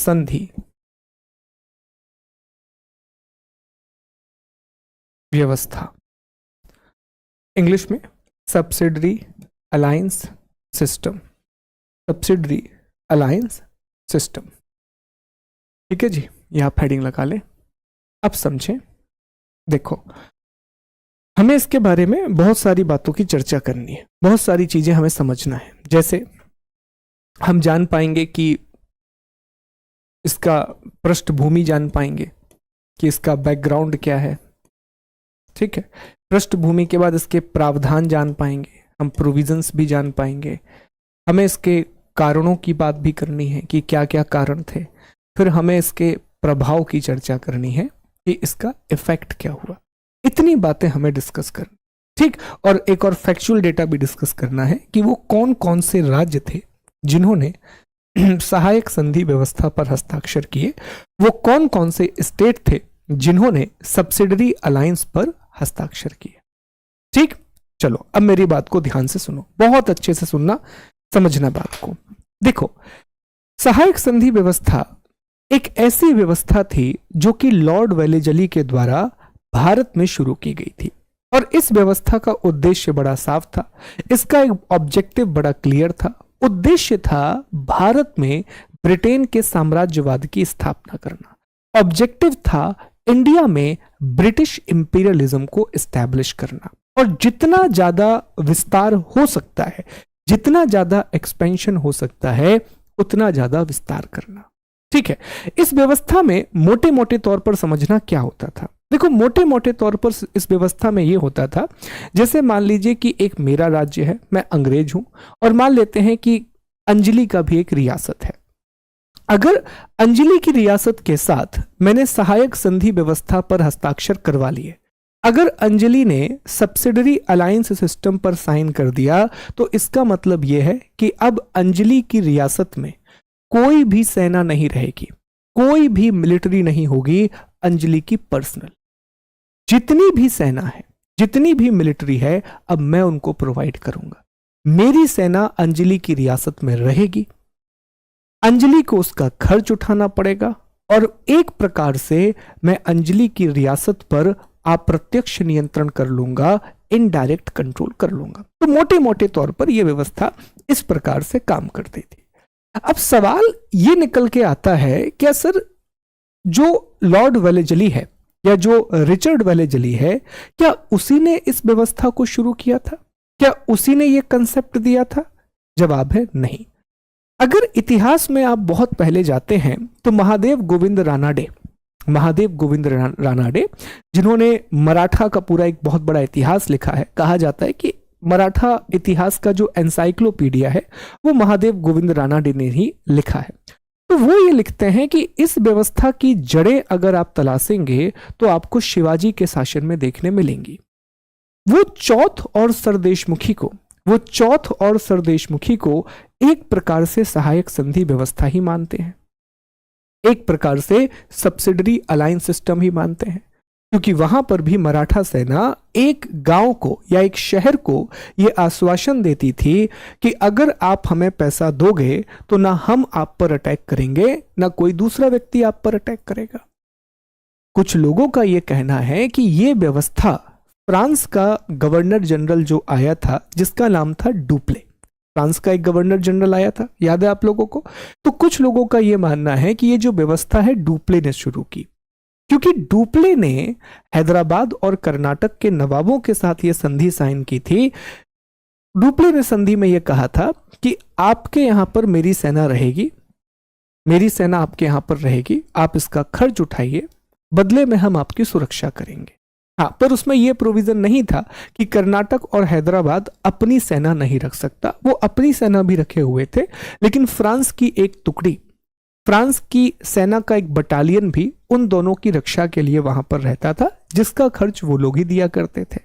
संधि व्यवस्था, इंग्लिश में subsidiary alliance system, subsidiary alliance system. ठीक है जी, ये आप हेडिंग लगा लें। अब समझें, देखो हमें इसके बारे में बहुत सारी बातों की चर्चा करनी है, बहुत सारी चीजें हमें समझना है। जैसे हम जान पाएंगे कि इसका पृष्ठभूमि जान पाएंगे कि इसका बैकग्राउंड क्या है। ठीक है, पृष्ठभूमि के बाद इसके प्रावधान जान पाएंगे, हम प्रोविजंस भी जान पाएंगे। हमें इसके कारणों की बात भी करनी है कि क्या क्या कारण थे। फिर हमें इसके प्रभाव की चर्चा करनी है कि इसका इफेक्ट क्या हुआ। इतनी बातें हमें डिस्कस करनी, ठीक। और एक और फैक्चुअल डेटा भी डिस्कस करना है कि वो कौन कौन से राज्य थे जिन्होंने सहायक संधि व्यवस्था पर हस्ताक्षर किए, वो कौन कौन से स्टेट थे जिन्होंने सब्सिडरी अलायंस पर हस्ताक्षर किए। ठीक, चलो अब मेरी बात को ध्यान से सुनो, बहुत अच्छे से सुनना, समझना बात को। देखो, सहायक संधि व्यवस्था एक ऐसी व्यवस्था थी जो कि लॉर्ड वेलेजली के द्वारा भारत में शुरू की गई थी, और इस व्यवस्था का उद्देश्य बड़ा साफ था। इसका एक ऑब्जेक्टिव बड़ा क्लियर था। उद्देश्य था भारत में ब्रिटेन के साम्राज्यवाद की स्थापना करना। ऑब्जेक्टिव था इंडिया में ब्रिटिश इंपीरियलिज्म को एस्टैब्लिश करना, और जितना ज्यादा विस्तार हो सकता है, जितना ज्यादा एक्सपेंशन हो सकता है, उतना ज्यादा विस्तार करना। ठीक है, इस व्यवस्था में मोटे मोटे तौर पर समझना क्या होता था। देखो, मोटे मोटे तौर पर इस व्यवस्था में यह होता था, जैसे मान लीजिए कि एक मेरा राज्य है, मैं अंग्रेज हूं, और मान लेते हैं कि अंजलि का भी एक रियासत है। अगर अंजलि की रियासत के साथ मैंने सहायक संधि व्यवस्था पर हस्ताक्षर करवा लिए, अगर अंजलि ने सब्सिडरी अलायंस सिस्टम पर साइन कर दिया, तो इसका मतलब यह है कि अब अंजलि की रियासत में कोई भी सेना नहीं रहेगी, कोई भी मिलिट्री नहीं होगी अंजलि की पर्सनल। जितनी भी सेना है, जितनी भी मिलिट्री है, अब मैं उनको प्रोवाइड करूंगा। मेरी सेना अंजलि की रियासत में रहेगी, अंजलि को उसका खर्च उठाना पड़ेगा, और एक प्रकार से मैं अंजलि की रियासत पर अप्रत्यक्ष नियंत्रण कर लूंगा, इनडायरेक्ट कंट्रोल कर लूंगा। तो मोटे मोटे तौर पर यह व्यवस्था इस प्रकार से काम करती थी। अब सवाल यह निकल के आता है, क्या सर जो लॉर्ड वेलेजली है या जो रिचर्ड वेलेजली है, क्या उसी ने इस व्यवस्था को शुरू किया था? क्या उसी ने यह कंसेप्ट दिया था? जवाब है नहीं। अगर इतिहास में आप बहुत पहले जाते हैं तो महादेव गोविंद रानाडे, जिन्होंने मराठा का पूरा एक बहुत बड़ा इतिहास लिखा है, कहा जाता है कि मराठा इतिहास का जो एनसाइक्लोपीडिया है वो महादेव गोविंद रानाडे ने ही लिखा है। तो वो ये लिखते हैं कि इस व्यवस्था की जड़ें अगर आप तलाशेंगे तो आपको शिवाजी के शासन में देखने मिलेंगी। वो चौथ और सरदेशमुखी को एक प्रकार से सहायक संधि व्यवस्था ही मानते हैं, एक प्रकार से सब्सिडरी अलायंस सिस्टम ही मानते हैं, क्योंकि वहां पर भी मराठा सेना एक गांव को या एक शहर को यह आश्वासन देती थी कि अगर आप हमें पैसा दोगे तो ना हम आप पर अटैक करेंगे, ना कोई दूसरा व्यक्ति आप पर अटैक करेगा। कुछ लोगों का यह कहना है कि यह व्यवस्था फ्रांस का गवर्नर जनरल जो आया था, जिसका नाम था डुप्ले, फ्रांस का एक गवर्नर जनरल आया था, याद है आप लोगों को? तो कुछ लोगों का यह मानना है कि यह जो व्यवस्था है डुप्ले ने शुरू की, क्योंकि डुप्ले ने हैदराबाद और कर्नाटक के नवाबों के साथ यह संधि साइन की थी। डुप्ले ने संधि में यह कहा था कि आपके यहां पर मेरी सेना रहेगी, मेरी सेना आपके यहां पर रहेगी, आप इसका खर्च उठाइए, बदले में हम आपकी सुरक्षा करेंगे। हाँ, पर उसमें यह प्रोविजन नहीं था कि कर्नाटक और हैदराबाद अपनी सेना नहीं रख सकता। वो अपनी सेना भी रखे हुए थे, लेकिन फ्रांस की एक टुकड़ी, फ्रांस की सेना का एक बटालियन भी उन दोनों की रक्षा के लिए वहां पर रहता था, जिसका खर्च वो लोग ही दिया करते थे।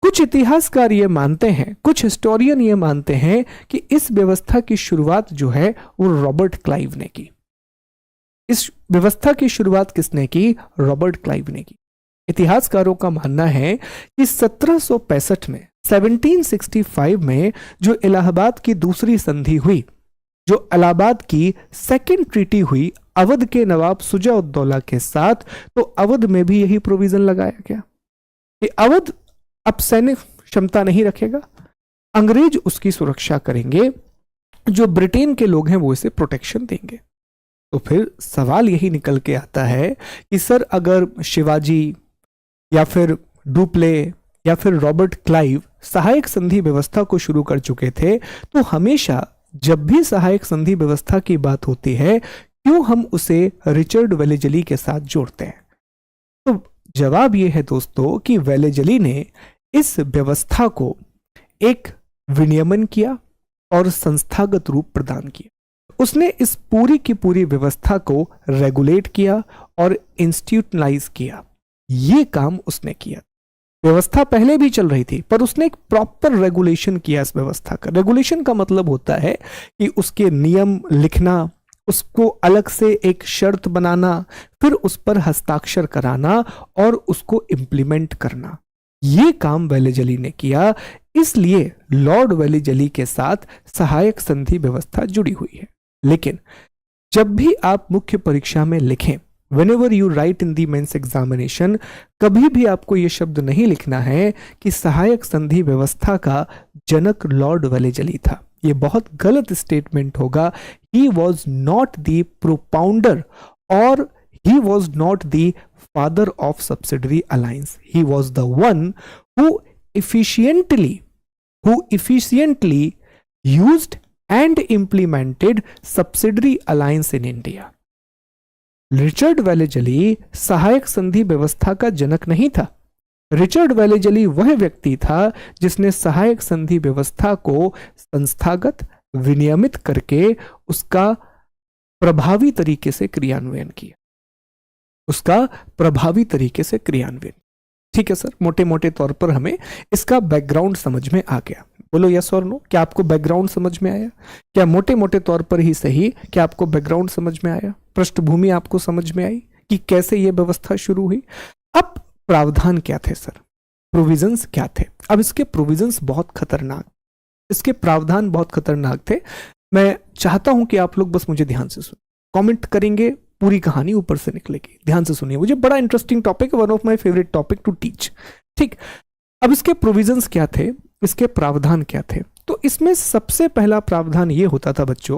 कुछ इतिहासकार ये मानते हैं, कुछ हिस्टोरियन ये मानते हैं कि इस व्यवस्था की शुरुआत जो है वो रॉबर्ट क्लाइव ने की। इस व्यवस्था की शुरुआत किसने की? रॉबर्ट क्लाइव ने की। इतिहासकारों का मानना है कि 1765 में, 1765 में जो इलाहाबाद की दूसरी संधि हुई, जो इलाहाबाद की सेकेंड ट्रीटी हुई अवध के नवाब शुजा-उद-दौला के साथ, तो अवध में भी यही प्रोविजन लगाया गया कि अवध अब सैनिक क्षमता नहीं रखेगा, अंग्रेज उसकी सुरक्षा करेंगे, जो ब्रिटेन के लोग हैं वो इसे प्रोटेक्शन देंगे। तो फिर सवाल यही निकल के आता है कि सर अगर शिवाजी या फिर डुप्ले या फिर रॉबर्ट क्लाइव सहायक संधि व्यवस्था को शुरू कर चुके थे, तो हमेशा जब भी सहायक संधि व्यवस्था की बात होती है क्यों हम उसे रिचर्ड वेलेजली के साथ जोड़ते हैं? तो जवाब यह है दोस्तों कि वेलेजली ने इस व्यवस्था को एक विनियमन किया और संस्थागत रूप प्रदान किया। उसने इस पूरी की पूरी व्यवस्था को रेगुलेट किया और इंस्टीट्यूशनलाइज किया। ये काम उसने किया। व्यवस्था पहले भी चल रही थी पर उसने एक प्रॉपर रेगुलेशन किया इस व्यवस्था का। रेगुलेशन का मतलब होता है कि उसके नियम लिखना, उसको अलग से एक शर्त बनाना, फिर उस पर हस्ताक्षर कराना और उसको इंप्लीमेंट करना। ये काम वेलेजली ने किया, इसलिए लॉर्ड वेलेजली के साथ सहायक संधि व्यवस्था जुड़ी हुई है। लेकिन जब भी आप मुख्य परीक्षा में लिखें, whenever you write in the mains examination, कभी भी आपको यह शब्द नहीं लिखना है कि सहायक संधि व्यवस्था का जनक लॉर्ड वेलेजली था। यह बहुत गलत स्टेटमेंट होगा। He was not the propounder or he was not the father of subsidiary alliance. He was the one who efficiently used and implemented subsidiary alliance in India. Richard Wellesley सहायक संधि व्यवस्था का जनक नहीं था। रिचर्ड वेलेजली वह व्यक्ति था जिसने सहायक संधि व्यवस्था को संस्थागत विनियमित करके उसका प्रभावी तरीके से क्रियान्वयन किया। ठीक है सर, मोटे मोटे तौर पर हमें इसका बैकग्राउंड समझ में आ गया। बोलो यस और नो, क्या आपको बैकग्राउंड समझ में आया? क्या मोटे मोटे तौर पर ही सही, क्या आपको बैकग्राउंड समझ में आया? पृष्ठभूमि आपको समझ में आई कि कैसे यह व्यवस्था शुरू हुई? अब प्रावधान क्या थे सर, प्रोविजंस क्या थे? अब इसके प्रोविजंस बहुत खतरनाक, इसके प्रावधान बहुत खतरनाक थे। मैं चाहता हूं कि आप लोग बस मुझे ध्यान से सुन, कमेंट करेंगे, पूरी कहानी ऊपर से निकलेगी। ध्यान से सुनिए, मुझे बड़ा इंटरेस्टिंग टॉपिक है, one of my favourite topic to teach. ठीक, अब इसके प्रोविजंस क्या थे, इसके प्रावधान क्या थे? तो इसमें सबसे पहला प्रावधान यह होता था बच्चों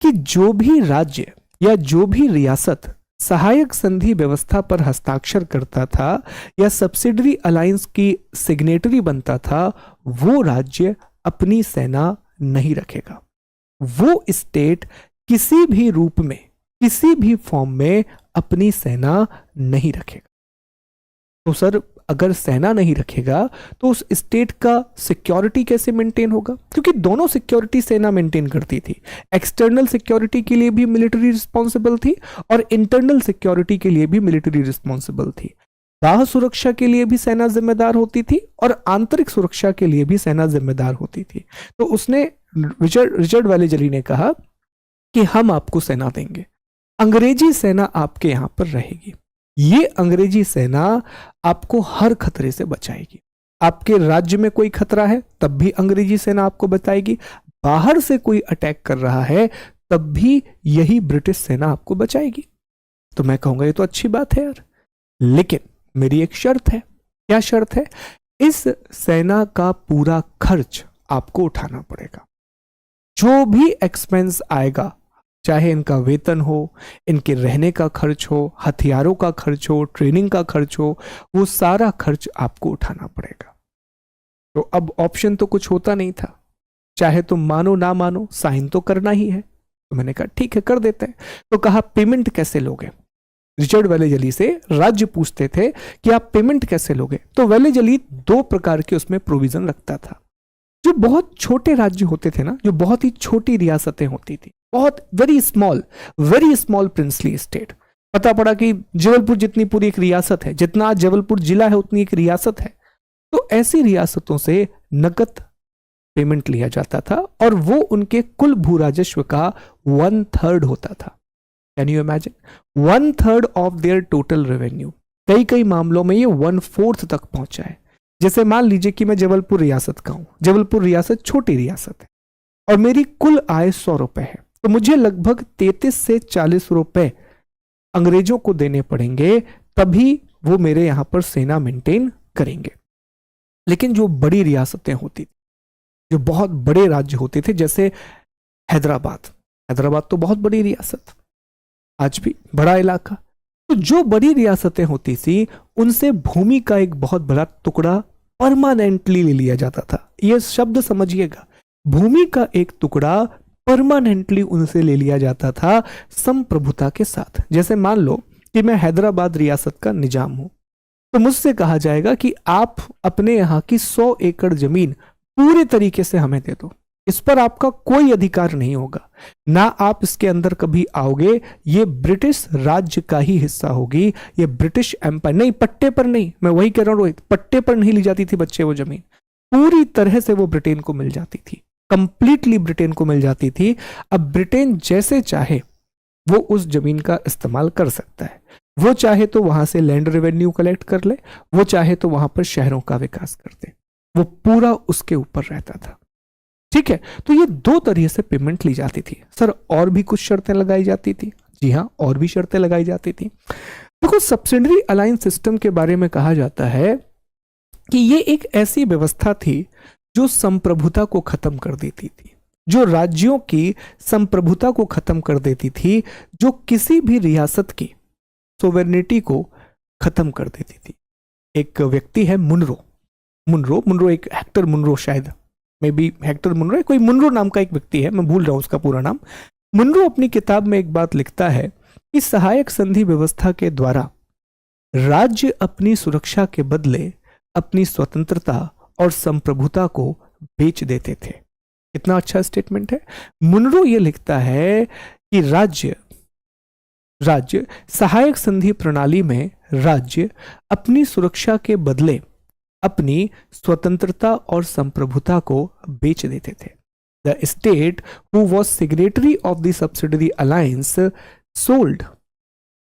कि जो भी राज्य या जो भी रियासत सहायक संधि व्यवस्था पर हस्ताक्षर करता था या सब्सिडरी अलायंस की सिग्नेटरी बनता था, वो राज्य अपनी सेना नहीं रखेगा। वो स्टेट किसी भी रूप में, किसी भी फॉर्म में अपनी सेना नहीं रखेगा। तो सर अगर सेना नहीं रखेगा तो उस स्टेट का सिक्योरिटी कैसे मेंटेन होगा? क्योंकि दोनों सिक्योरिटी सेना मेंटेन करती थी। एक्सटर्नल सिक्योरिटी के लिए भी मिलिट्री रिस्पॉन्सिबल थी और इंटरनल सिक्योरिटी के लिए भी मिलिट्री रिस्पॉन्सिबल थी। बाह्य सुरक्षा के लिए भी सेना जिम्मेदार होती थी और आंतरिक सुरक्षा के लिए भी सेना जिम्मेदार होती थी। तो उसने रिचर्ड वेलेजली ने कहा कि हम आपको सेना देंगे, अंग्रेजी सेना आपके यहां पर रहेगी। ये अंग्रेजी सेना आपको हर खतरे से बचाएगी। आपके राज्य में कोई खतरा है तब भी अंग्रेजी सेना आपको बचाएगी, बाहर से कोई अटैक कर रहा है तब भी यही ब्रिटिश सेना आपको बचाएगी। तो मैं कहूंगा ये तो अच्छी बात है यार, लेकिन मेरी एक शर्त है। क्या शर्त है? इस सेना का पूरा खर्च आपको उठाना पड़ेगा। जो भी एक्सपेंस आएगा, चाहे इनका वेतन हो, इनके रहने का खर्च हो, हथियारों का खर्च हो, ट्रेनिंग का खर्च हो, वो सारा खर्च आपको उठाना पड़ेगा। तो अब ऑप्शन तो कुछ होता नहीं था, चाहे तुम मानो ना मानो साइन तो करना ही है। तो मैंने कहा ठीक है कर देते हैं। तो कहा पेमेंट कैसे लोगे? रिचर्ड वेलेजली से राज्य पूछते थे कि आप पेमेंट कैसे लोगे? तो वेलेजली दो प्रकार के उसमें प्रोविजन रखता था। जो बहुत छोटे राज्य होते थे ना, जो बहुत ही छोटी रियासतें होती थी, बहुत वेरी स्मॉल प्रिंसली स्टेट, पता पड़ा कि जबलपुर जितनी पूरी एक रियासत है, जितना आज जबलपुर जिला है उतनी एक रियासत है, तो ऐसी रियासतों से नकद पेमेंट लिया जाता था और वो उनके कुल भू राजस्व का 1/3 होता था। Can you imagine? 1/3 of their total revenue. कई कई मामलों में ये 1/4 तक पहुंचा है। जैसे मान लीजिए कि मैं जबलपुर रियासत का हूं, जबलपुर रियासत छोटी रियासत है और मेरी कुल आय 100 रुपए है, तो मुझे लगभग 33 से 40 रुपए अंग्रेजों को देने पड़ेंगे, तभी वो मेरे यहां पर सेना मेंटेन करेंगे। लेकिन जो बड़ी रियासतें होती थी, जो बहुत बड़े राज्य होते थे, जैसे हैदराबाद, हैदराबाद तो बहुत बड़ी रियासत, आज भी बड़ा इलाका, तो जो बड़ी रियासतें होती थी उनसे भूमि का एक बहुत बड़ा टुकड़ा परमानेंटली ले लिया जाता था। यह शब्द समझिएगा, भूमि का एक टुकड़ा परमानेंटली उनसे ले लिया जाता था संप्रभुता के साथ। जैसे मान लो कि मैं हैदराबाद रियासत का निजाम हूं, तो मुझसे कहा जाएगा कि आप अपने यहां की 100 एकड़ जमीन पूरे तरीके से हमें दे दो, इस पर आपका कोई अधिकार नहीं होगा, ना आप इसके अंदर कभी आओगे, ये ब्रिटिश राज्य का ही हिस्सा होगी, ये ब्रिटिश एम्पायर, नहीं पट्टे पर नहीं, मैं वही कह रहा हूं रोहित, पट्टे पर नहीं ली जाती थी बच्चे, वो जमीन पूरी तरह से वो ब्रिटेन को मिल जाती थी, कंप्लीटली ब्रिटेन को मिल जाती थी। अब ब्रिटेन जैसे चाहे वो उस जमीन का इस्तेमाल कर सकता है, वो चाहे तो वहां से लैंड रेवेन्यू कलेक्ट कर ले, वो चाहे तो वहां पर शहरों का विकास कर दे, वो पूरा उसके ऊपर रहता था। ठीक है, तो ये दो तरीके से पेमेंट ली जाती थी। सर और भी कुछ शर्तें लगाई जाती थी? जी हाँ, और भी शर्तें लगाई जाती थी। देखो, सब्सिडरी अलायंस सिस्टम के बारे में कहा जाता है कि ये एक ऐसी व्यवस्था थी जो संप्रभुता को खत्म कर देती थी, जो राज्यों की संप्रभुता को खत्म कर देती थी, जो किसी भी रियासत की सोवेर्निटी को खत्म कर देती थी। एक व्यक्ति है मुनरो, मुनरो एक हेक्टर मुनरो, शायद मे बी हेक्टर मुनरो है, कोई मुनरो नाम का एक व्यक्ति है, मैं भूल रहा हूं उसका पूरा नाम। मुनरो अपनी किताब में एक बात लिखता है कि सहायक संधि व्यवस्था के द्वारा राज्य अपनी सुरक्षा के बदले अपनी स्वतंत्रता और संप्रभुता को बेच देते थे। कितना अच्छा स्टेटमेंट है। मुनरो ये लिखता है कि राज्य सहायक संधि प्रणाली में राज्य अपनी सुरक्षा के बदले अपनी स्वतंत्रता और संप्रभुता को बेच देते थे। The state who was signatory of the subsidiary alliance sold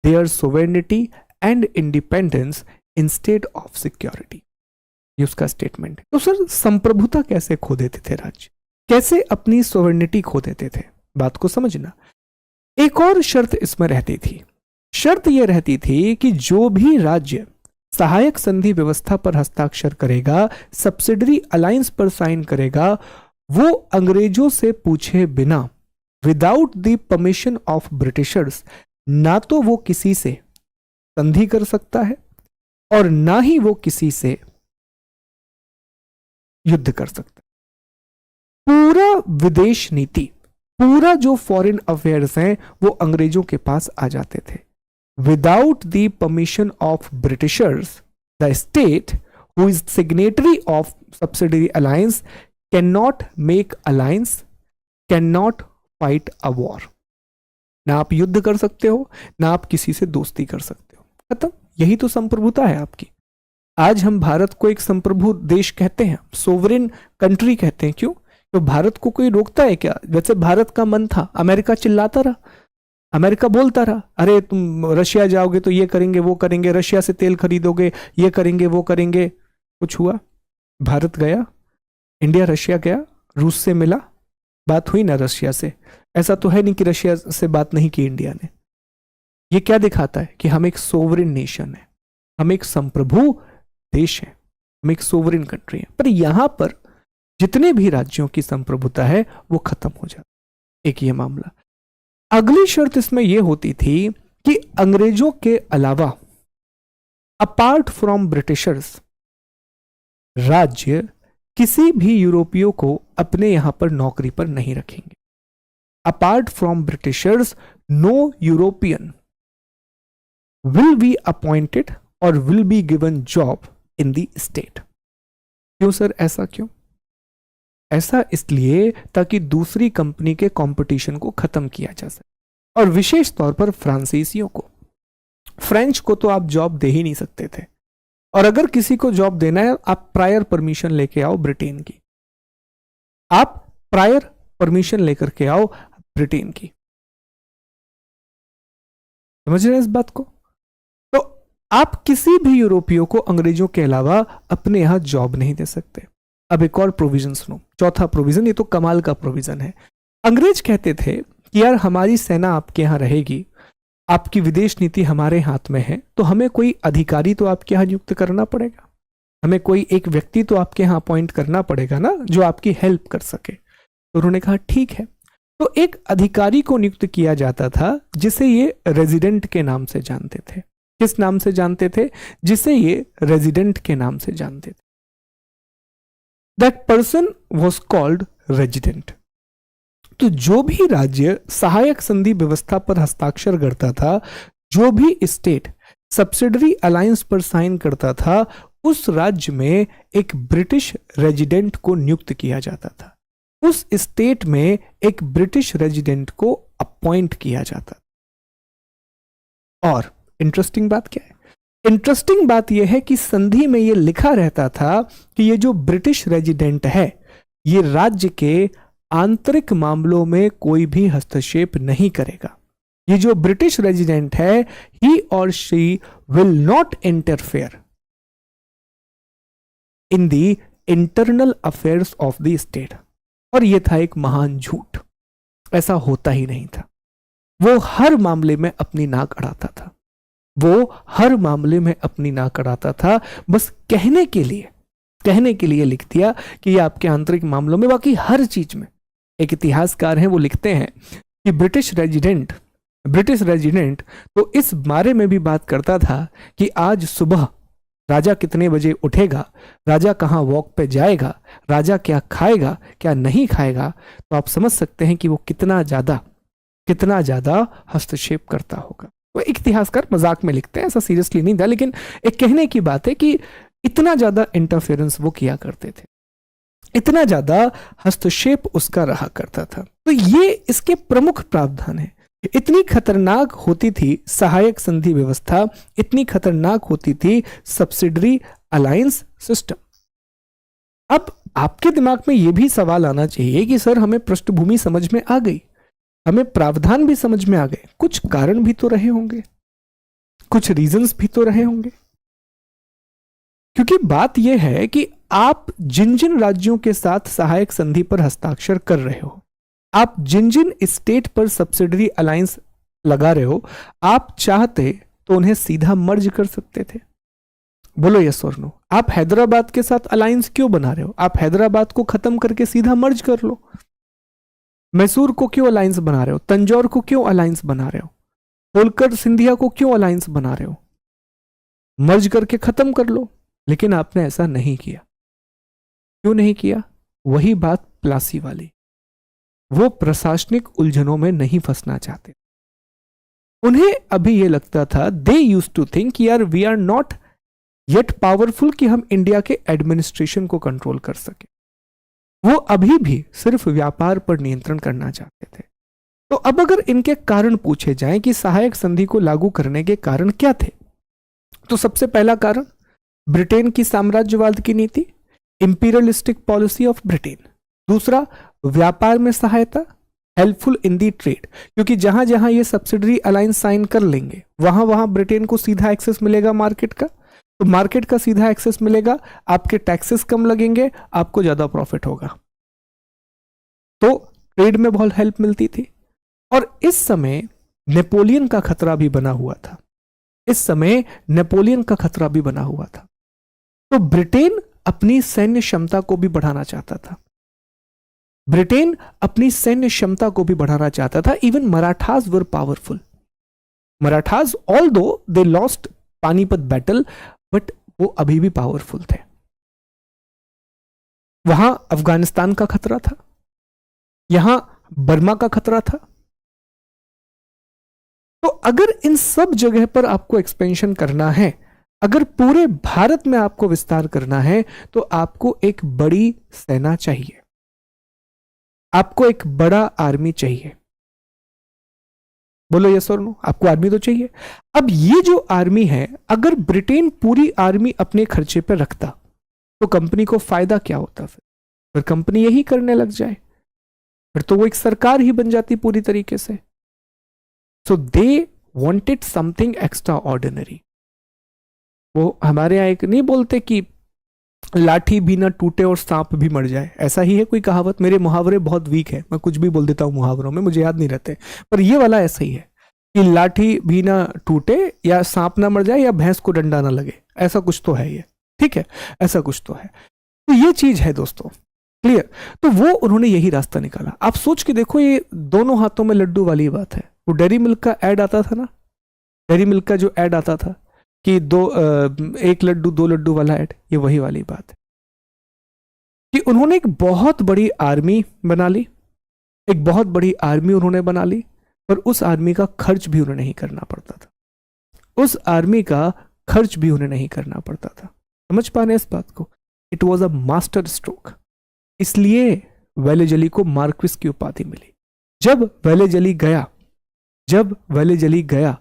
their sovereignty and independence instead of security. ये उसका स्टेटमेंट है। तो सर, संप्रभुता कैसे खो देते थे राज्य, कैसे अपनी सोवेर्निटी खो देते थे? बात को समझना। एक और शर्त इसमें रहती थी, शर्त यह रहती थी कि जो भी राज्य सहायक संधि व्यवस्था पर हस्ताक्षर करेगा, सब्सिडरी अलायंस पर साइन करेगा, वो अंग्रेजों से पूछे बिना, without the permission of Britishers, ना तो वो किसी से संधि कर सकता है और ना ही वो किसी से युद्ध कर सकता है। पूरा विदेश नीति, पूरा जो फॉरेन अफेयर्स हैं, वो अंग्रेजों के पास आ जाते थे। Without the permission of Britishers, the state who is signatory of subsidiary alliance cannot make alliance, cannot fight a war. ना आप युद्ध कर सकते हो, ना आप किसी से दोस्ती कर सकते हो। खत्म। यही तो संप्रभुता है आपकी। आज हम भारत को एक संप्रभु देश कहते हैं, सोवरेन कंट्री कहते हैं। क्यों? तो भारत को कोई रोकता है क्या? वैसे भारत का मन था, अमेरिका चिल्लाता रहा, अमेरिका बोलता रहा, अरे तुम रशिया जाओगे तो ये करेंगे वो करेंगे, रशिया से तेल खरीदोगे, ये करेंगे वो करेंगे। कुछ हुआ? भारत गया, इंडिया रशिया गया, रूस से मिला, बात हुई ना रशिया से? ऐसा तो है नहीं कि रशिया से बात नहीं की इंडिया ने। ये क्या दिखाता है कि हम एक सोवरेन नेशन है, हम एक संप्रभु देश है, हम एक सोवरेन कंट्री है। पर यहां पर जितने भी राज्यों की संप्रभुता है वो खत्म हो जाती। एक ये मामला। अगली शर्त इसमें यह होती थी कि अंग्रेजों के अलावा, अपार्ट फ्रॉम ब्रिटिशर्स, राज्य किसी भी यूरोपियों को अपने यहां पर नौकरी पर नहीं रखेंगे। Apart from Britishers, no European will be appointed और will be given job in the state. क्यों सर, ऐसा क्यों? ऐसा इसलिए ताकि दूसरी कंपनी के कंपटीशन को खत्म किया जा सके। और विशेष तौर पर फ्रांसीसियों को, फ्रेंच को तो आप जॉब दे ही नहीं सकते थे। और अगर किसी को जॉब देना है, आप प्रायर परमिशन लेके आओ ब्रिटेन की, आप प्रायर परमिशन लेकर के आओ ब्रिटेन की। समझ रहे हैं इस बात को? तो आप किसी भी यूरोपियों को अंग्रेजों के अलावा अपने यहां जॉब नहीं दे सकते। अब एक और प्रोविजन सुनो, चौथा प्रोविजन, ये तो कमाल का प्रोविजन है। अंग्रेज कहते थे कि यार हमारी सेना आपके यहां रहेगी, आपकी विदेश नीति हमारे हाथ में है, तो हमें कोई अधिकारी तो आपके यहाँ नियुक्त करना पड़ेगा, हमें कोई एक व्यक्ति तो आपके यहाँ अपॉइंट करना पड़ेगा ना, जो आपकी हेल्प कर सके। तो उन्होंने कहा ठीक है। तो एक अधिकारी को नियुक्त किया जाता था जिसे ये रेजिडेंट के नाम से जानते थे। किस नाम से जानते थे? जिसे ये रेजिडेंट के नाम से जानते थे। That person was called resident. तो जो भी राज्य सहायक संधि व्यवस्था पर हस्ताक्षर करता था, जो भी स्टेट सब्सिडरी अलायंस पर साइन करता था, उस राज्य में एक ब्रिटिश रेजिडेंट को नियुक्त किया जाता था, उस स्टेट में एक ब्रिटिश रेजिडेंट को अपॉइंट किया जाता। और इंटरेस्टिंग बात क्या है? इंटरेस्टिंग बात यह है कि संधि में यह लिखा रहता था कि ये जो ब्रिटिश रेजिडेंट है, ये राज्य के आंतरिक मामलों में कोई भी हस्तक्षेप नहीं करेगा। ये जो ब्रिटिश रेजिडेंट है, ही और she will not interfere in the internal affairs of the state. और यह था एक महान झूठ, ऐसा होता ही नहीं था। वो हर मामले में अपनी नाक अड़ाता था, वो हर मामले में अपनी नाक अड़ाता था, बस कहने के लिए लिख दिया कि ये आपके आंतरिक मामलों में, बाकी हर चीज में। एक इतिहासकार हैं, वो लिखते हैं कि ब्रिटिश रेजिडेंट तो इस बारे में भी बात करता था कि आज सुबह राजा कितने बजे उठेगा, राजा कहाँ वॉक पे जाएगा, राजा क्या खाएगा क्या नहीं खाएगा। तो आप समझ सकते हैं कि वो कितना ज्यादा हस्तक्षेप करता होगा। वो एक इतिहासकार मजाक में लिखते हैं, ऐसा सीरियसली नहीं था, लेकिन एक कहने की बात है कि इतना ज्यादा इंटरफेरेंस वो किया करते थे, इतना ज्यादा हस्तक्षेप उसका रहा करता था। तो ये इसके प्रमुख प्रावधान है। इतनी खतरनाक होती थी सहायक संधि व्यवस्था, इतनी खतरनाक होती थी सब्सिडरी अलायंस सिस्टम। अब आपके दिमाग में यह भी सवाल आना चाहिए कि सर हमें पृष्ठभूमि समझ में आ गई, हमें प्रावधान भी समझ में आ गए, कुछ कारण भी तो रहे होंगे, कुछ रीजंस भी तो रहे होंगे। क्योंकि बात यह है कि आप जिन जिन राज्यों के साथ सहायक संधि पर हस्ताक्षर कर रहे हो, आप जिन जिन स्टेट पर सब्सिडरी अलायंस लगा रहे हो, आप चाहते तो उन्हें सीधा मर्ज कर सकते थे। बोलो यस और नो। आप हैदराबाद के साथ अलायंस क्यों बना रहे हो? आप हैदराबाद को खत्म करके सीधा मर्ज कर लो। मैसूर को क्यों अलायंस बना रहे हो? तंजौर को क्यों अलायंस बना रहे हो? होलकर सिंधिया को क्यों अलायंस बना रहे हो? मर्ज करके खत्म कर लो। लेकिन आपने ऐसा नहीं किया। क्यों नहीं किया? वही बात प्लासी वाली, वो प्रशासनिक उलझनों में नहीं फंसना चाहते। उन्हें अभी यह लगता था, दे यूज्ड टू थिंक यार we are not yet powerful कि हम इंडिया के एडमिनिस्ट्रेशन को कंट्रोल कर सके। वो अभी भी सिर्फ व्यापार पर नियंत्रण करना चाहते थे। तो अब अगर इनके कारण पूछे जाएं कि सहायक संधि को लागू करने के कारण क्या थे, तो सबसे पहला कारण ब्रिटेन की साम्राज्यवाद की नीति, इंपीरियलिस्टिक पॉलिसी ऑफ ब्रिटेन। दूसरा, व्यापार में सहायता, हेल्पफुल इन दी ट्रेड, क्योंकि जहां जहां ये सब्सिडरी अलायंस साइन कर लेंगे वहां वहां ब्रिटेन को सीधा एक्सेस मिलेगा मार्केट का, तो मार्केट का सीधा एक्सेस मिलेगा, आपके टैक्सेस कम लगेंगे, आपको ज्यादा प्रॉफिट होगा। तो ट्रेड में बहुत हेल्प मिलती थी। और इस समय नेपोलियन का खतरा भी बना हुआ था, तो ब्रिटेन अपनी सैन्य क्षमता को भी बढ़ाना चाहता था। Even Marathas were powerful. Marathas although they lost Panipat battle, but वो अभी भी पावरफुल थे। वहां अफगानिस्तान का खतरा था, यहां बर्मा का खतरा था। तो अगर इन सब जगह पर आपको एक्सपेंशन करना है, अगर पूरे भारत में आपको विस्तार करना है, तो आपको एक बड़ी सेना चाहिए, आपको एक बड़ा आर्मी चाहिए। बोलो यस और नो। आपको आर्मी तो चाहिए। अब ये जो आर्मी है, अगर ब्रिटेन पूरी आर्मी अपने खर्चे पर रखता तो कंपनी को फायदा क्या होता? फिर कंपनी यही करने लग जाए, फिर तो वो एक सरकार ही बन जाती पूरी तरीके से। So they wanted something extraordinary. वो हमारे यहां एक नहीं बोलते कि लाठी भी ना टूटे और सांप भी मर जाए, ऐसा ही है कोई कहावत। मेरे मुहावरे बहुत वीक है, मैं कुछ भी बोल देता हूं मुहावरों में, मुझे याद नहीं रहते, पर ये वाला ऐसा ही है। कि लाठी भी ना टूटे, या सांप ना मर जाए, या भैंस को डंडा ना लगे, ऐसा कुछ तो है ये, ठीक है, ऐसा कुछ तो है। तो ये चीज है दोस्तों, क्लियर। तो वो उन्होंने यही रास्ता निकाला। आप सोच के देखो, ये दोनों हाथों में लड्डू वाली बात है। वो डेयरी मिल्क का ऐड आता था ना, डेयरी मिल्क का जो ऐड आता था कि एक लड्डू 2 लड्डू वाला ऐड, ये वही वाली बात है कि उन्होंने एक बहुत बड़ी आर्मी बना ली, एक बहुत बड़ी आर्मी उन्होंने बना ली, पर उस आर्मी का खर्च भी उन्हें नहीं करना पड़ता था, उस आर्मी का खर्च भी उन्हें नहीं करना पड़ता था। समझ पा रहे हैं इस बात को? It was a master stroke. इसलिए वेलेजली को मार्क्विस की उपाधि मिली। जब वेलेजली गया, जब वेलेजली गया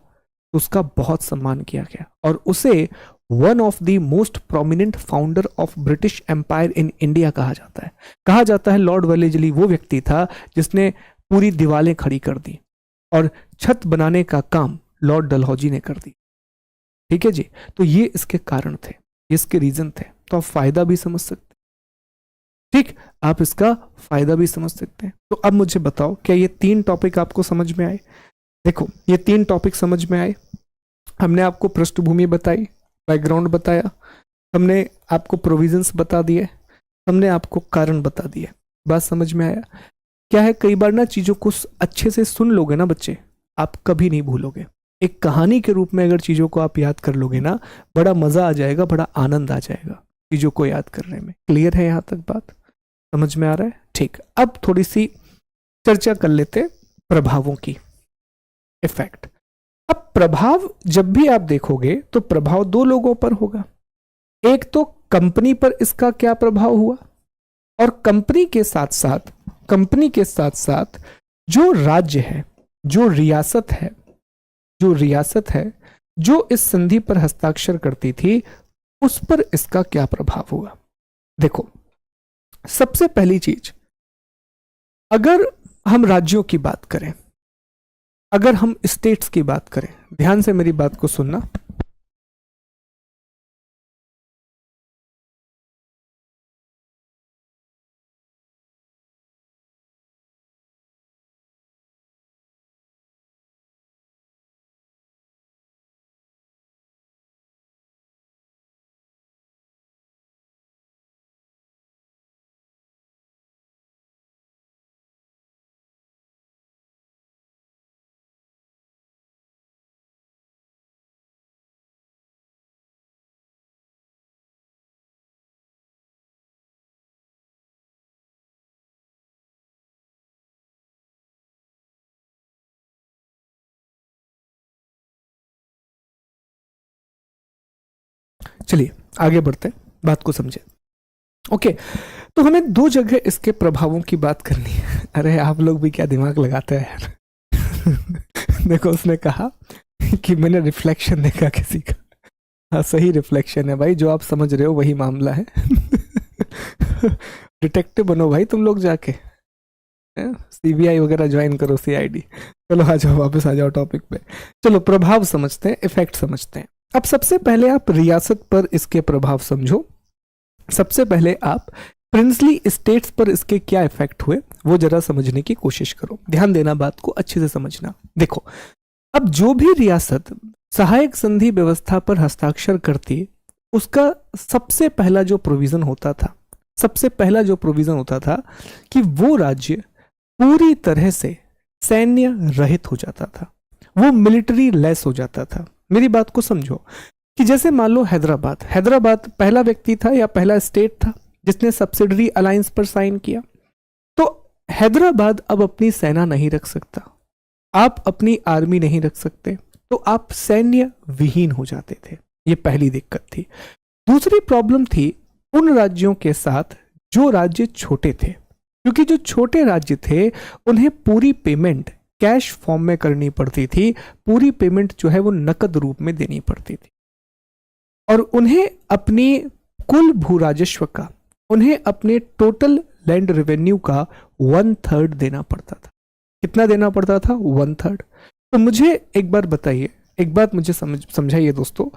तो उसका बहुत सम्मान किया गया, और उसे one of the most prominent founder of British empire in India कहा जाता है। कहा जाता है लॉर्ड वेलेजली वो व्यक्ति था जिसने पूरी दीवारें खड़ी कर दी, और छत बनाने का काम लॉर्ड डलहौजी ने कर दी। ठीक है जी, तो ये इसके कारण थे, इसके रीजन थे। तो आप फायदा भी समझ सकते, ठीक, आप इसका फायदा भी समझ सकते हैं। तो अब मुझे बताओ, क्या ये 3 टॉपिक आपको समझ में आए? देखो, ये 3 टॉपिक समझ में आए। हमने आपको पृष्ठभूमि बताई, बैकग्राउंड बताया, हमने आपको प्रोविजंस बता दिए, हमने आपको कारण बता दिए। बात समझ में आया? क्या है, कई बार ना चीजों को अच्छे से सुन लोगे ना बच्चे, आप कभी नहीं भूलोगे। एक कहानी के रूप में अगर चीजों को आप याद कर लोगे ना, बड़ा मजा आ जाएगा, बड़ा आनंद आ जाएगा चीजों को याद करने में। क्लियर है? यहां तक बात समझ में आ रहा है? ठीक, अब थोड़ी सी चर्चा कर लेते प्रभावों की, इफेक्ट। अब प्रभाव जब भी आप देखोगे तो प्रभाव 2 लोगों पर होगा। एक तो कंपनी पर इसका क्या प्रभाव हुआ, और कंपनी के साथ साथ, कंपनी के साथ साथ जो राज्य है, जो रियासत है, जो रियासत है जो इस संधि पर हस्ताक्षर करती थी, उस पर इसका क्या प्रभाव हुआ। देखो, सबसे पहली चीज, अगर हम राज्यों की बात करें, अगर हम स्टेट्स की बात करें, ध्यान से मेरी बात को सुनना। चलिए आगे बढ़ते हैं, बात को समझे। ओके, तो हमें 2 जगह इसके प्रभावों की बात करनी है। अरे आप लोग भी क्या दिमाग लगाते हैं यार। देखो, उसने कहा कि मैंने रिफ्लेक्शन देखा किसी का। हाँ, सही रिफ्लेक्शन है भाई, जो आप समझ रहे हो वही मामला है। डिटेक्टिव बनो भाई तुम लोग जाके, सीबीआई वगैरह ज्वाइन करो, सीआईडी। चलो आ जाओ, वापस आ जाओ टॉपिक पे। चलो प्रभाव समझते हैं, इफेक्ट समझते हैं। अब सबसे पहले आप रियासत पर इसके प्रभाव समझो। सबसे पहले आप प्रिंसली स्टेट्स पर इसके क्या इफेक्ट हुए वो जरा समझने की कोशिश करो। ध्यान देना, बात को अच्छे से समझना। देखो, अब जो भी रियासत सहायक संधि व्यवस्था पर हस्ताक्षर करती, उसका सबसे पहला जो प्रोविजन होता था, सबसे पहला जो प्रोविजन होता था कि वो राज्य पूरी तरह से सैन्य रहित हो जाता था, वो मिलिट्री लेस हो जाता था। मेरी बात को समझो कि जैसे मान लो हैदराबाद, हैदराबाद पहला व्यक्ति था या पहला स्टेट था जिसने सब्सिडरी अलायंस पर साइन किया। तो हैदराबाद अब अपनी सेना नहीं रख सकता, आप अपनी आर्मी नहीं रख सकते, तो आप सैन्य विहीन हो जाते थे। ये पहली दिक्कत थी। दूसरी प्रॉब्लम थी उन राज्यों के साथ जो राज्य छोटे थे, क्योंकि जो छोटे राज्य थे उन्हें पूरी पेमेंट कैश फॉर्म में करनी पड़ती थी, पूरी पेमेंट जो है वो नकद रूप में देनी पड़ती थी, और उन्हें अपनी कुल भू राजस्व का, उन्हें अपने टोटल लैंड रेवेन्यू का 1/3 देना पड़ता था। कितना देना पड़ता था? 1/3। तो मुझे एक बार बताइए, एक बात मुझे समझाइए दोस्तों,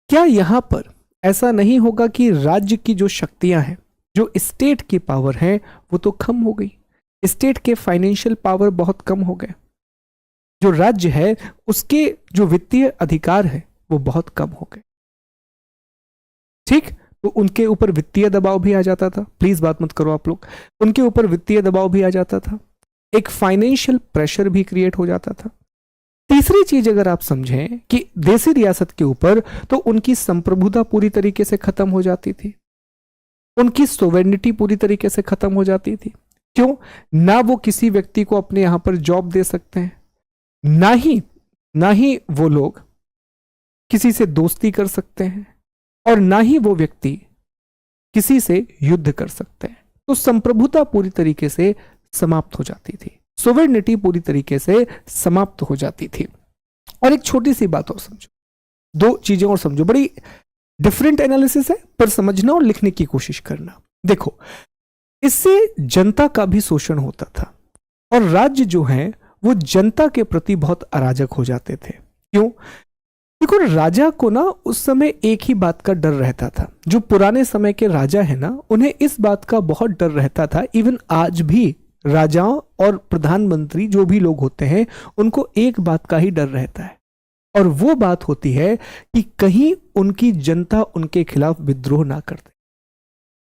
क्या यहां पर ऐसा नहीं होगा कि राज्य की जो शक्तियां हैं, जो स्टेट की पावर है, वो तो कम हो गई, स्टेट के फाइनेंशियल पावर बहुत कम हो गए। जो राज्य है उसके जो वित्तीय अधिकार है वो बहुत कम हो गए। ठीक, तो उनके ऊपर वित्तीय दबाव भी आ जाता था। प्लीज बात मत करो आप लोग, उनके ऊपर वित्तीय दबाव भी आ जाता था, एक फाइनेंशियल प्रेशर भी क्रिएट हो जाता था। तीसरी चीज अगर आप समझें कि देसी रियासत के ऊपर, तो उनकी संप्रभुता पूरी तरीके से खत्म हो जाती थी, उनकी सोवेरेनिटी पूरी तरीके से खत्म हो जाती थी। क्यों? ना वो किसी व्यक्ति को अपने यहां पर जॉब दे सकते हैं, ना ही वो लोग किसी से दोस्ती कर सकते हैं, और ना ही वो व्यक्ति किसी से युद्ध कर सकते हैं। तो संप्रभुता पूरी तरीके से समाप्त हो जाती थी, सोवेरेनिटी पूरी तरीके से समाप्त हो जाती थी। और एक छोटी सी बात और समझो, दो चीजें और समझो, बड़ी डिफरेंट एनालिसिस है पर समझना और लिखने की कोशिश करना। देखो, इससे जनता का भी शोषण होता था, और राज्य जो है वो जनता के प्रति बहुत अराजक हो जाते थे। क्यों? देखो, राजा को ना उस समय एक ही बात का डर रहता था। जो पुराने समय के राजा है ना, उन्हें इस बात का बहुत डर रहता था। इवन आज भी राजाओं और प्रधानमंत्री जो भी लोग होते हैं, उनको एक बात का ही डर रहता है, और वो बात होती है कि कहीं उनकी जनता उनके खिलाफ विद्रोह ना कर दे,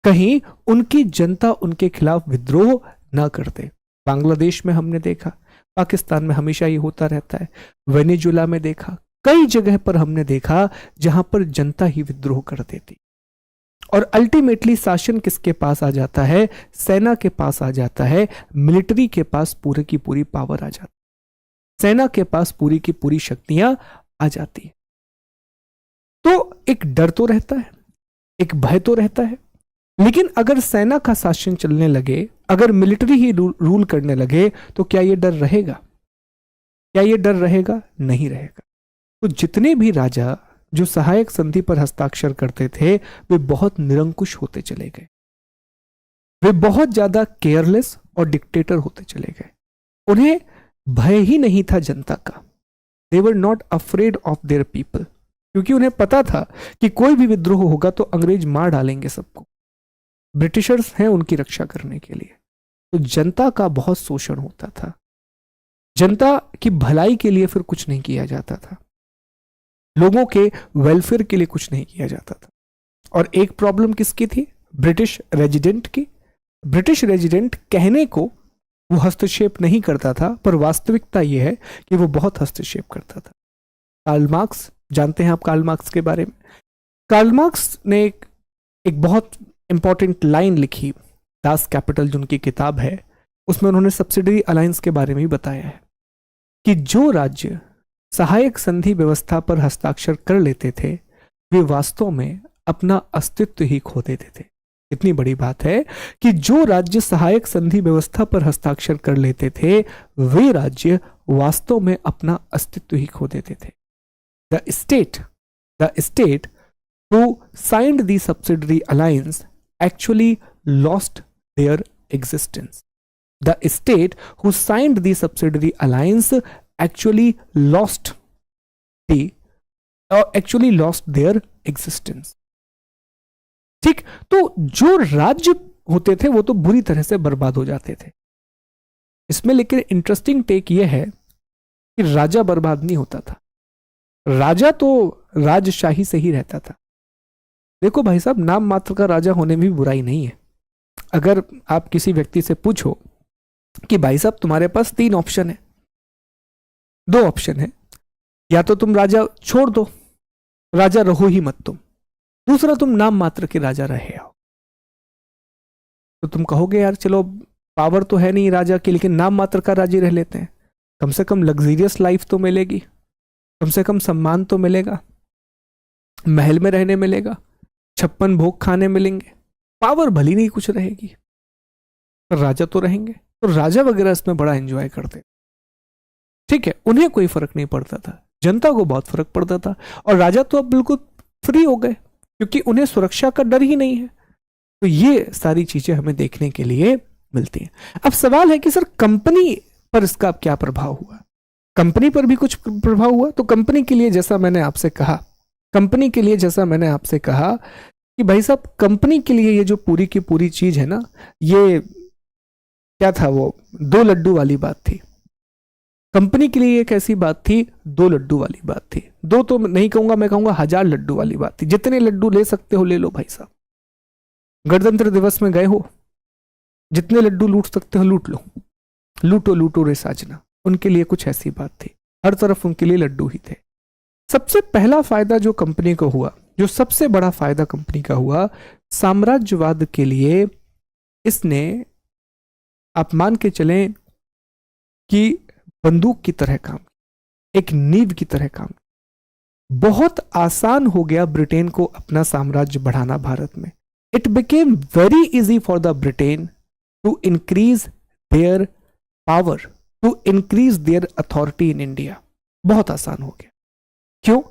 कहीं उनकी जनता उनके खिलाफ विद्रोह ना कर दे। बांग्लादेश में हमने देखा, पाकिस्तान में हमेशा ये होता रहता है, वेनेजुला में देखा, कई जगह पर हमने देखा जहां पर जनता ही विद्रोह कर देती, और अल्टीमेटली शासन किसके पास आ जाता है? सेना के पास आ जाता है, मिलिट्री के पास पूरी की पूरी पावर आ जाती है, सेना के पास पूरी की पूरी शक्तियां आ जाती है। तो एक डर तो रहता है, एक भय तो रहता है, लेकिन अगर सेना का शासन चलने लगे, अगर मिलिट्री ही रूल करने लगे, तो क्या यह डर रहेगा? क्या यह डर रहेगा? नहीं रहेगा। तो जितने भी राजा जो सहायक संधि पर हस्ताक्षर करते थे, वे बहुत निरंकुश होते चले गए, वे बहुत ज्यादा केयरलेस और डिक्टेटर होते चले गए। उन्हें भय ही नहीं था जनता का। They were not afraid of their people, क्योंकि उन्हें पता था कि कोई भी विद्रोह होगा तो अंग्रेज मार डालेंगे सबको, ब्रिटिशर्स हैं उनकी रक्षा करने के लिए। तो जनता का बहुत शोषण होता था, जनता की भलाई के लिए फिर कुछ नहीं किया जाता था, लोगों के वेलफेयर के लिए कुछ नहीं किया जाता था। और एक प्रॉब्लम किसकी थी? ब्रिटिश रेजिडेंट की। ब्रिटिश रेजिडेंट कहने को वो हस्तक्षेप नहीं करता था, पर वास्तविकता यह है कि वो बहुत हस्तक्षेप करता था। कार्ल मार्क्स, जानते हैं आप कार्ल मार्क्स के बारे में? कार्ल मार्क्स ने एक बहुत इंपॉर्टेंट लाइन लिखी, दास कैपिटल जो उनकी किताब है, उसमें उन्होंने सब्सिडरी अलायंस के बारे में भी बताया है कि जो राज्य सहायक संधि व्यवस्था पर हस्ताक्षर कर लेते थे, वे वास्तव में अपना अस्तित्व ही खो देते थे। इतनी बड़ी बात है कि जो राज्य सहायक संधि व्यवस्था पर हस्ताक्षर कर लेते थे, वे राज्य वास्तव में अपना अस्तित्व ही खो देते थे। The state who signed the subsidiary alliance actually lost their existence. The state who signed the subsidiary alliance actually lost their existence. ठीक, तो जो राज्य होते थे वो तो बुरी तरह से बर्बाद हो जाते थे। इसमें लेकिन इंटरेस्टिंग टेक ये है कि राजा बर्बाद नहीं होता था, राजा तो राजशाही से ही रहता था। देखो भाई साहब, नाम मात्र का राजा होने में भी बुराई नहीं है। अगर आप किसी व्यक्ति से पूछो कि भाई साहब तुम्हारे पास 3 ऑप्शन है, 2 ऑप्शन है, या तो तुम राजा छोड़ दो, राजा रहो ही मत तुम, दूसरा तुम नाम मात्र के राजा रहे आओ, तो तुम कहोगे यार चलो पावर तो है नहीं राजा की, लेकिन नाम मात्र का राजा रह लेते हैं, कम से कम लग्जरियस लाइफ तो मिलेगी, कम से कम सम्मान तो मिलेगा, महल में रहने मिलेगा, 56 भोग खाने मिलेंगे, पावर भली नहीं कुछ रहेगी, पर राजा तो रहेंगे। तो राजा वगैरह इसमें बड़ा एंजॉय करते, ठीक है, उन्हें कोई फर्क नहीं पड़ता था, जनता को बहुत फर्क पड़ता था। और राजा तो अब बिल्कुल फ्री हो गए, क्योंकि उन्हें सुरक्षा का डर ही नहीं है। तो ये सारी चीजें हमें देखने के लिए मिलती हैं। अब सवाल है कि सर कंपनी पर इसका क्या प्रभाव हुआ? कंपनी पर भी कुछ प्रभाव हुआ। तो कंपनी के लिए जैसा मैंने आपसे कहा कि भाई साहब कंपनी के लिए ये जो पूरी की पूरी चीज है ना, ये क्या था, वो 2 लड्डू वाली बात थी। कंपनी के लिए एक ऐसी बात थी, 2 लड्डू वाली बात थी। 2 तो नहीं कहूंगा, मैं कहूंगा 1000 लड्डू वाली बात थी। जितने लड्डू ले सकते हो ले लो भाई साहब। गणतंत्र दिवस में गए हो, जितने लड्डू लूट सकते हो लूट लो, लूटो लूटो रे साजना। उनके लिए कुछ ऐसी बात थी, हर तरफ उनके लिए लड्डू ही थे। सबसे पहला फायदा जो कंपनी को हुआ, जो सबसे बड़ा फायदा कंपनी का हुआ, साम्राज्यवाद के लिए इसने, आप मान के चलें कि बंदूक की तरह काम, एक नींव की तरह काम। बहुत आसान हो गया ब्रिटेन को अपना साम्राज्य बढ़ाना भारत में। It became very easy for the Britain to increase their power, to increase their authority in India. बहुत आसान हो गया। क्यों?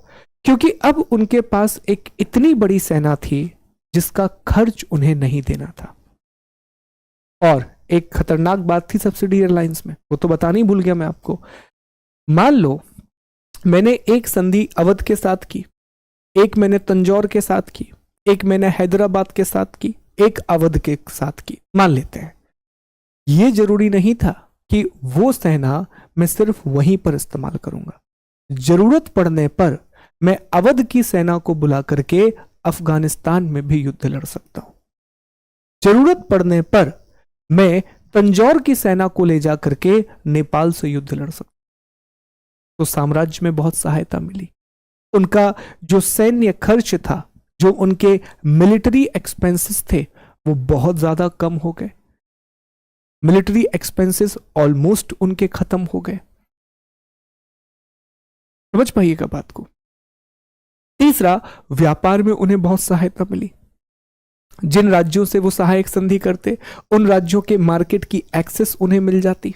क्योंकि अब उनके पास एक इतनी बड़ी सेना थी जिसका खर्च उन्हें नहीं देना था। और एक खतरनाक बात थी सब्सिडी एयरलाइंस में, वो तो बताना ही भूल गया मैं आपको। मान लो मैंने एक संधि अवध के साथ की, एक मैंने तंजौर के साथ की, एक मैंने हैदराबाद के साथ की, एक अवध के साथ की, मान लेते हैं। यह जरूरी नहीं था कि वो सेना मैं सिर्फ वहीं पर इस्तेमाल करूंगा। जरूरत पड़ने पर मैं अवध की सेना को बुला करके अफगानिस्तान में भी युद्ध लड़ सकता हूं। जरूरत पड़ने पर मैं तंजौर की सेना को ले जाकर के नेपाल से युद्ध लड़ सकता हूं। तो साम्राज्य में बहुत सहायता मिली। उनका जो सैन्य खर्च था, जो उनके मिलिट्री एक्सपेंसेस थे, वो बहुत ज्यादा कम हो गए। मिलिट्री एक्सपेंसेस ऑलमोस्ट उनके खत्म हो गए। समझ पाइएगा बात को। तीसरा, व्यापार में उन्हें बहुत सहायता मिली। जिन राज्यों से वो सहायक संधि करते, उन राज्यों के मार्केट की एक्सेस उन्हें मिल जाती,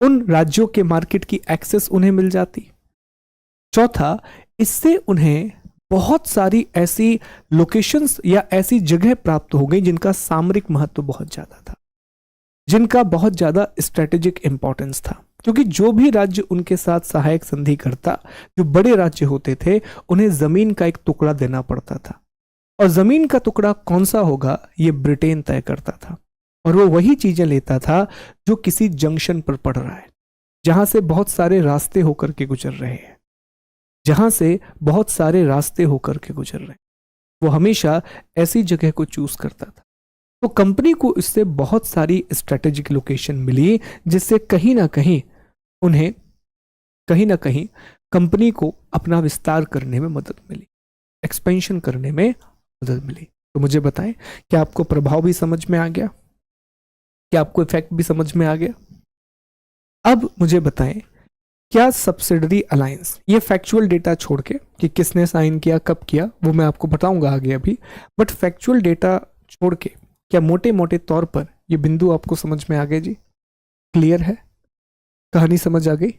उन राज्यों के मार्केट की एक्सेस उन्हें मिल जाती। चौथा, इससे उन्हें बहुत सारी ऐसी लोकेशंस या ऐसी जगह प्राप्त हो गई जिनका सामरिक महत्व बहुत ज्यादा था, जिनका बहुत ज्यादा स्ट्रेटेजिक इंपॉर्टेंस था। क्योंकि जो भी राज्य उनके साथ सहायक संधि करता, जो बड़े राज्य होते थे, उन्हें जमीन का एक टुकड़ा देना पड़ता था। और जमीन का टुकड़ा कौन सा होगा ये ब्रिटेन तय करता था। और वो वही चीजें लेता था जो किसी जंक्शन पर पड़ रहा है, जहां से बहुत सारे रास्ते होकर के गुजर रहे हैं, जहां से बहुत सारे रास्ते होकर के गुजर रहे हैं। वो हमेशा ऐसी जगह को चूज करता था। तो कंपनी को इससे बहुत सारी स्ट्रेटेजिक लोकेशन मिली, जिससे कहीं ना कहीं उन्हें, कहीं ना कहीं कंपनी को अपना विस्तार करने में मदद मिली, एक्सपेंशन करने में मदद मिली। तो मुझे बताएं, क्या आपको प्रभाव भी समझ में आ गया? क्या आपको इफेक्ट भी समझ में आ गया? अब मुझे बताएं, क्या सब्सिडरी अलायंस, ये फैक्चुअल डेटा छोड़ के कि किसने साइन किया, कब किया, वो मैं आपको बताऊंगा आगे अभी, बट फैक्चुअल डेटा छोड़ के क्या मोटे मोटे तौर पर ये बिंदु आपको समझ में आ गए जी? क्लियर है? कहानी समझ आ गई?